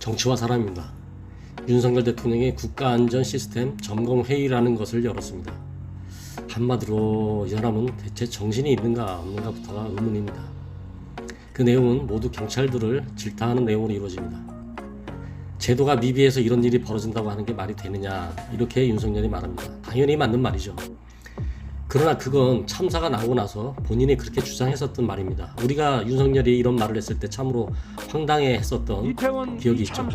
정치와 사람입니다. 윤석열 대통령이 국가안전시스템 점검회의라는 것을 열었습니다. 한마디로 이 사람은 대체 정신이 있는가 없는가부터가 의문입니다. 그 내용은 모두 경찰들을 질타하는 내용으로 이루어집니다. 제도가 미비해서 이런 일이 벌어진다고 하는 게 말이 되느냐, 이렇게 윤석열이 말합니다. 당연히 맞는 말이죠. 그러나 그건 참사가 나고 나서 본인이 그렇게 주장했었던 말입니다. 우리가 윤석열이 이런 말을 했을 때 참으로 황당해했었던 기억이 있죠.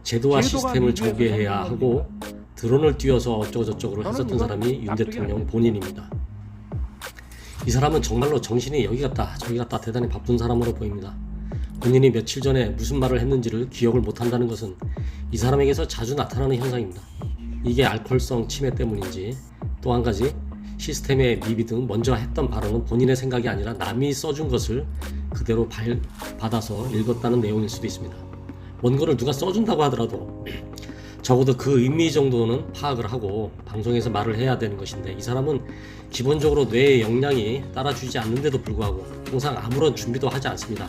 제도와 시스템을 정비해야 하고 드론을 띄워서 어쩌고저쩌고를 했었던 사람이 윤 대통령 본인입니다. 이 사람은 정말로 정신이 여기 갔다 저기 갔다 대단히 바쁜 사람으로 보입니다. 본인이 며칠 전에 무슨 말을 했는지를 기억을 못한다는 것은 이 사람에게서 자주 나타나는 현상입니다. 이게 알코올성 치매 때문인지, 또 한 가지 시스템의 미비 등 먼저 했던 발언은 본인의 생각이 아니라 남이 써준 것을 그대로 받아서 읽었다는 내용일 수도 있습니다. 원고를 누가 써준다고 하더라도 적어도 그 의미 정도는 파악을 하고 방송에서 말을 해야 되는 것인데, 이 사람은 기본적으로 뇌의 역량이 따라주지 않는데도 불구하고 항상 아무런 준비도 하지 않습니다.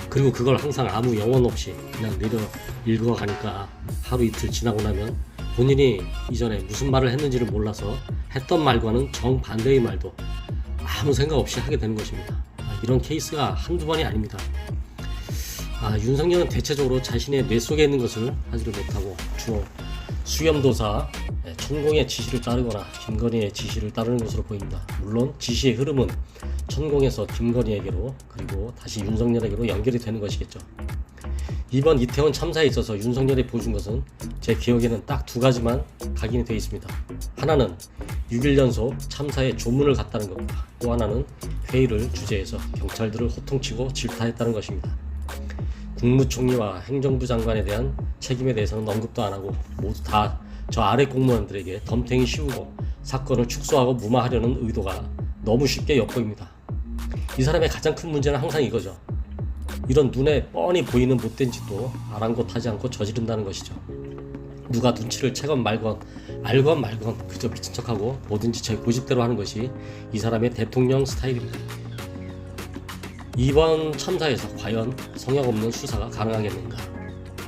그리고 그걸 항상 아무 영혼 없이 그냥 내려 읽어가니까 하루 이틀 지나고 나면 본인이 이전에 무슨 말을 했는지를 몰라서 했던 말과는 정반대의 말도 아무 생각 없이 하게 되는 것입니다. 이런 케이스가 한두 번이 아닙니다. 윤석열은 대체적으로 자신의 뇌 속에 있는 것을 하지를 못하고 주로 수염도사 천공의 지시를 따르거나 김건희의 지시를 따르는 것으로 보입니다. 물론 지시의 흐름은 천공에서 김건희에게로, 그리고 다시 윤석열에게로 연결이 되는 것이겠죠. 이번 이태원 참사에 있어서 윤석열이 보여준 것은 제 기억에는 딱 두 가지만 각인이 되어 있습니다. 하나는 6일 연속 참사에 조문을 갔다는 겁니다. 또 하나는 회의를 주재해서 경찰들을 호통치고 질타했다는 것입니다. 국무총리와 행정부 장관에 대한 책임에 대해서는 언급도 안 하고 모두 다 저 아래 공무원들에게 덤탱이 씌우고 사건을 축소하고 무마하려는 의도가 너무 쉽게 엿보입니다. 이 사람의 가장 큰 문제는 항상 이거죠. 이런 눈에 뻔히 보이는 못된 짓도 아랑곳하지 않고 저지른다는 것이죠. 누가 눈치를 채건 말건 알건 말건 그저 미친 척하고 뭐든지 제 고집대로 하는 것이 이 사람의 대통령 스타일입니다. 이번 참사에서 과연 성역 없는 수사가 가능하겠는가?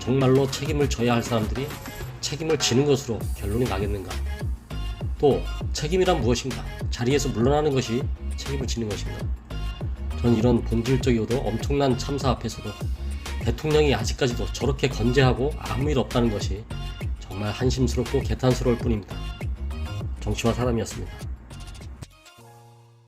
정말로 책임을 져야 할 사람들이 책임을 지는 것으로 결론이 나겠는가? 또 책임이란 무엇인가? 자리에서 물러나는 것이 책임을 지는 것인가? 전 이런 본질적이고도 엄청난 참사 앞에서도 대통령이 아직까지도 저렇게 건재하고 아무 일 없다는 것이 정말 한심스럽고 개탄스러울 뿐입니다. 정치와 사람이었습니다.